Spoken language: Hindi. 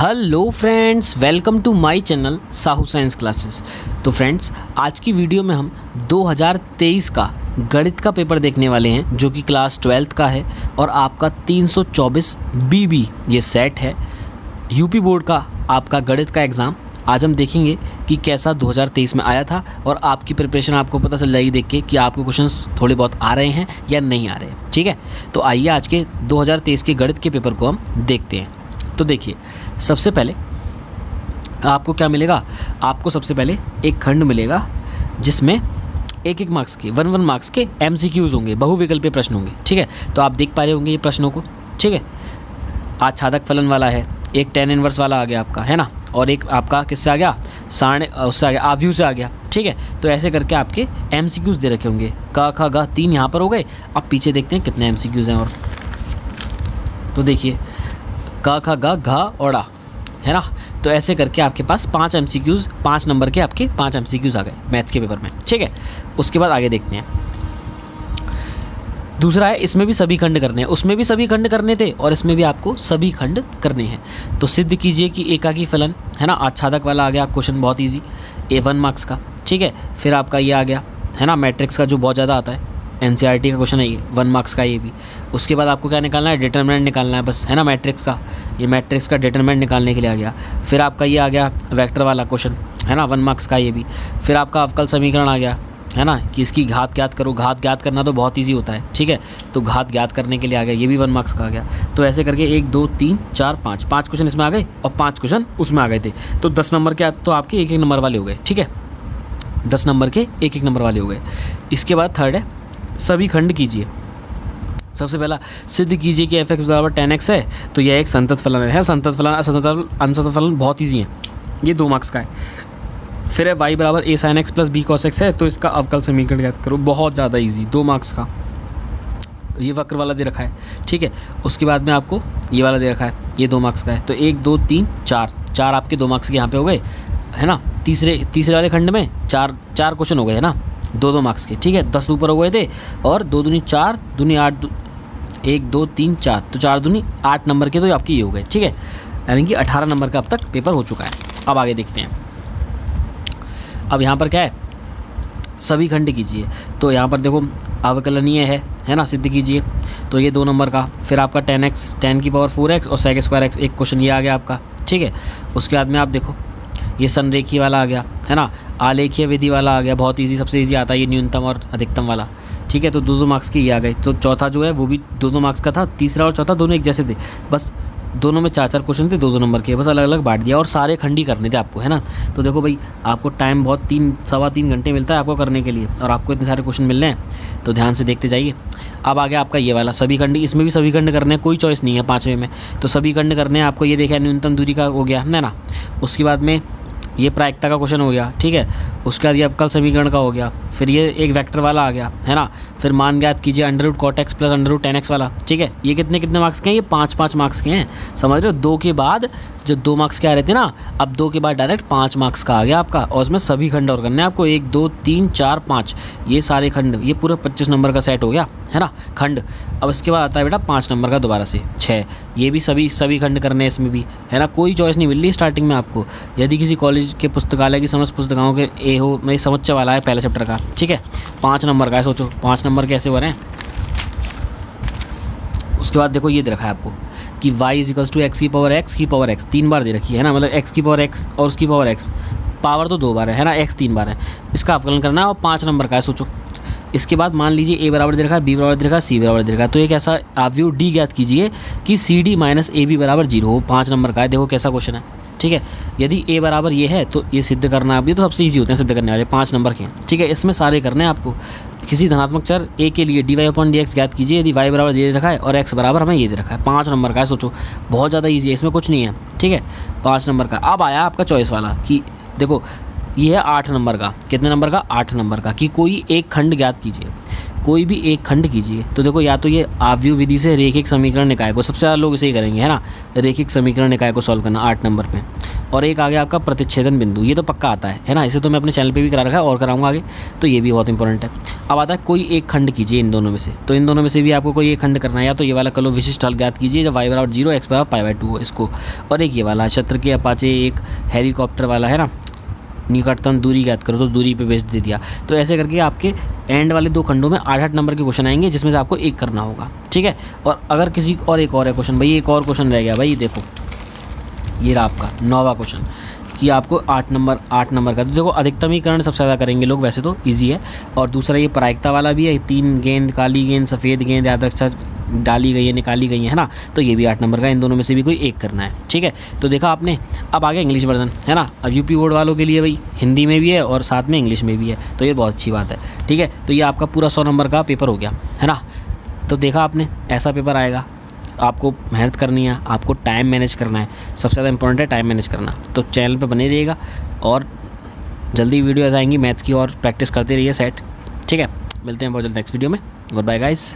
Hello friends, welcome to my channel Sahu science classes. तो फ्रेंड्स, आज की वीडियो में हम 2023 का गणित का पेपर देखने वाले हैं जो कि क्लास 12th का है और आपका 324 बीबी ये सेट है। यूपी बोर्ड का आपका गणित का एग्ज़ाम आज हम देखेंगे कि कैसा 2023 में आया था और आपकी प्रिपरेशन आपको पता चल जाएगी देख के कि आपके क्वेश्चंस थोड़े बहुत आ रहे हैं या नहीं आ रहे हैं। ठीक है, तो आइए आज के 2023 के गणित के पेपर को हम देखते हैं। तो देखिए, सबसे पहले आपको क्या मिलेगा। आपको सबसे पहले एक खंड मिलेगा जिसमें एक मार्क्स के 1 मार्क्स के MCQs होंगे, बहुविकल्पीय प्रश्न होंगे। ठीक है, तो आप देख पा रहे होंगे ये प्रश्नों को। ठीक है, आज छादक फलन वाला है, एक tan इनवर्स वाला आ गया आपका, है ना, और एक आपका किससे आ गया, उससे आ गया, आव्यूह से आ गया। ठीक है, तो ऐसे करके आपके MCQs दे रखे होंगे। क ख ग 3 यहाँ पर हो गए। अब पीछे देखते हैं कितने MCQs हैं। और तो देखिए, क ख ग घ और ड़, है ना, तो ऐसे करके आपके पास 5 MCQs, 5 नंबर के आपके 5 MCQs आ गए मैथ्स के पेपर में। ठीक है, उसके बाद आगे देखते हैं। दूसरा है, इसमें भी सभी खंड करने हैं, उसमें भी सभी खंड करने थे और इसमें भी आपको सभी खंड करने हैं। तो सिद्ध कीजिए कि एकाकी फलन, है ना, आच्छादक वाला आ गया क्वेश्चन, बहुत ईजी, 1 मार्क्स का। ठीक है, फिर आपका ये आ गया, है ना, मैट्रिक्स का जो बहुत ज़्यादा आता है, NCERT का क्वेश्चन है ये, 1 मार्क्स का ये भी। उसके बाद आपको क्या निकालना है, डिटरमिनेंट निकालना है बस, है ना, मैट्रिक्स का। ये मैट्रिक्स का डिटरमिनेंट निकालने के लिए आ गया। फिर आपका ये आ गया वेक्टर वाला क्वेश्चन, है ना, 1 मार्क्स का ये भी। फिर आपका अवकल समीकरण आ गया, है ना, कि इसकी घात ज्ञात करो। घात ज्ञात करना तो बहुत ईजी होता है। ठीक है, तो घात ज्ञात करने के लिए आ गया, ये भी 1 मार्क्स का आ गया। तो ऐसे करके 1 2 3 4 5 क्वेश्चन इसमें आ गए और 5 क्वेश्चन उसमें आ गए थे। तो 10 नंबर के तो आपके 1 नंबर वाले हो गए। ठीक है, 10 नंबर के 1 नंबर वाले हो गए। इसके बाद थर्ड है, सभी खंड कीजिए। सबसे पहला, सिद्ध कीजिए कि f(x) बराबर tan x है। तो यह एक संतत फलन है। संतत फलन, असंतत फलन बहुत ईजी है, ये 2 मार्क्स का है। फिर है y बराबर a sin x plus b cos x है, तो इसका अवकल समीकरण ज्ञात करो, बहुत ज़्यादा ईजी, 2 मार्क्स का। ये वक्र वाला दे रखा है। ठीक है, उसके बाद में आपको ये वाला दे रखा है, ये 2 मार्क्स का है। तो 1 2 3 4 आपके 2 मार्क्स के यहाँ पे हो गए, है ना। तीसरे वाले खंड में 4 क्वेश्चन हो गए, है ना, 2 मार्क्स के। ठीक है, 10 ऊपर हो गए थे और 2 दूनी 4 दूनी 8, 1 2 3 4, तो 4 दूनी 8 नंबर के तो आपके ये हो गए। ठीक है, यानी कि 18 नंबर का अब तक पेपर हो चुका है। अब आगे देखते हैं। अब यहाँ पर क्या है, सभी खंड कीजिए। तो यहाँ पर देखो अवकलनीय है ना, सिद्ध कीजिए। तो ये 2 नंबर का। फिर आपका tan की पावर 4x और sec स्क्वायर x, एक क्वेश्चन ये आ गया आपका। ठीक है, उसके बाद में आप देखो ये संरेखीय वाला आ गया, है ना, आलेखीय विधि वाला आ गया, बहुत इजी, सबसे इजी आता है ये न्यूनतम और अधिकतम वाला। ठीक है, तो 2 मार्क्स के ये आ गए। तो चौथा जो है वो भी 2 मार्क्स का था। तीसरा और चौथा दोनों एक जैसे थे, बस दोनों में 4 क्वेश्चन थे, 2 नंबर के, बस अलग अलग बांट दिया और सारे खंड ही करने थे आपको, है ना। तो देखो भाई, आपको टाइम बहुत 3-3.25 घंटे मिलता है आपको करने के लिए और आपको इतने सारे क्वेश्चन मिल रहे हैं, तो ध्यान से देखते जाइए। अब आ गया आपका ये वाला सभी खंड, इसमें भी सभी खंड करने हैं, कोई चॉइस नहीं है 5वें में, तो सभी खंड करने हैं आपको। ये देखा न्यूनतम दूरी का हो गया, है ना। उसके बाद में ये प्रायिकता का क्वेश्चन हो गया। ठीक है, उसके बाद ये अवकल समीकरण का हो गया। फिर ये एक वेक्टर वाला आ गया, है ना। फिर मान ज्ञात कीजिए √ cot x plus √ tan x वाला। ठीक है, ये कितने मार्क्स के हैं, ये 5 मार्क्स के हैं, समझ रहे हो। 2 के बाद जो 2 मार्क्स के आ रहे थे ना, अब 2 के बाद डायरेक्ट 5 मार्क्स का आ गया आपका। और उसमें सभी खंड और करने हैं आपको, 1 2 3 4 5, ये सारे खंड, ये पूरा 25 नंबर का सेट हो गया, है ना, खंड। अब इसके बाद आता है बेटा 5 नंबर का दोबारा से 6, ये भी सभी खंड करने हैं इसमें भी, है ना। कोई चॉइस नहीं मिल रही स्टार्टिंग में आपको। यदि किसी कॉलेज के पुस्तकालय की समस्त पुस्तकाओं के ए हो, मैं समझने वाला है पहले चैप्टर का। ठीक है, 5 नंबर का है, सोचो 5 नंबर कैसे हो रहे हैं। उसके बाद देखो ये दे रखा है आपको कि y = x की पावर x 3 बार दे रखी है ना, मतलब x की पावर x और उसकी पावर x, पावर तो 2 बार है ना, x 3 बार है। इसका अवकलन करना है और 5 नंबर का है, सोचो। इसके बाद मान लीजिए a बराबर दे रखा है, b बराबर दे रखा है, c बराबर दे रखा है। तो एक ऐसा आव्यूह d ज्ञात कीजिए कि CD - AB = 0 हो, 5 नंबर का है। देखो कैसा क्वेश्चन है। ठीक है, यदि a बराबर ये है तो ये सिद्ध करना है। अब ये तो सबसे ईजी होते हैं सिद्ध करने वाले, 5 नंबर के। ठीक है, इसमें सारे करने हैं आपको। किसी धनात्मक चर a के लिए dy/dx ज्ञात कीजिए यदि y बराबर ये दे रखा है और x बराबर हमें ये दे रखा है। 5 नंबर का है, सोचो, बहुत ज़्यादा ईजी है, इसमें कुछ नहीं है। ठीक है, 5 नंबर का। अब आया आपका चॉइस वाला कि देखो ये है 8 नंबर का, कितने नंबर का, 8 नंबर का, कि कोई एक खंड ज्ञात कीजिए। कोई भी एक खंड कीजिए। तो देखो या तो ये आव्यूह विधि से रेखिक समीकरण निकाय को, सबसे ज़्यादा लोग इसे ही करेंगे, है ना, रेखिक समीकरण निकाय को सॉल्व करना 8 नंबर पे। और एक आ गया आपका प्रतिच्छेदन बिंदु, ये तो पक्का आता है ना, इसे तो मैं अपने चैनल पे भी करा रखा है और कराऊंगा आगे, तो ये भी बहुत इंपॉर्टेंट है। अब आता है कोई एक खंड कीजिए इन दोनों में से, तो इन दोनों में से भी आपको कोई एक खंड करना है। या तो ये वाला कलो विशिष्ट हल ज्ञात कीजिए जब y बराबर 0 x बराबर π/2 हो इसको, और एक ये वाला शत्रु के अपाचे एक हेलीकॉप्टर वाला, है ना, निकटतम दूरी ज्ञात करो, तो दूरी पे बेस्ड दे दिया। तो ऐसे करके आपके एंड वाले 2 खंडों में 8-8 नंबर के क्वेश्चन आएंगे, जिसमें से आपको एक करना होगा, ठीक है। और अगर किसी और एक और है क्वेश्चन, भाई एक और क्वेश्चन रह गया भाई, देखो ये रहा आपका 9वां क्वेश्चन कि आपको 8 नंबर का, तो देखो अधिकतमीकरण सबसे ज़्यादा करेंगे लोग, वैसे तो ईजी है। और दूसरा ये प्रायिकता वाला भी है, 3 गेंद, काली गेंद, सफ़ेद गेंद, याद रक्षा डाली गई है, निकाली गई है ना, तो ये भी 8 नंबर का, इन दोनों में से भी कोई एक करना है, ठीक है। तो देखा आपने। अब आ गया इंग्लिश वर्जन, है ना। अब यूपी बोर्ड वालों के लिए भाई हिंदी में भी है और साथ में इंग्लिश में भी है, तो ये बहुत अच्छी बात है, ठीक है। तो ये आपका पूरा 100 नंबर का पेपर हो गया, है ना। तो देखा आपने, ऐसा पेपर आएगा, आपको मेहनत करनी है, आपको टाइम मैनेज करना है, सबसे ज़्यादा इंपॉर्टेंट है टाइम मैनेज करना। तो चैनल पे बने रहिएगा और जल्दी वीडियोज़ आएंगी मैथ्स की, और प्रैक्टिस करते रहिए सेट, ठीक है। मिलते हैं बहुत जल्द नेक्स्ट वीडियो में। Good bye guys.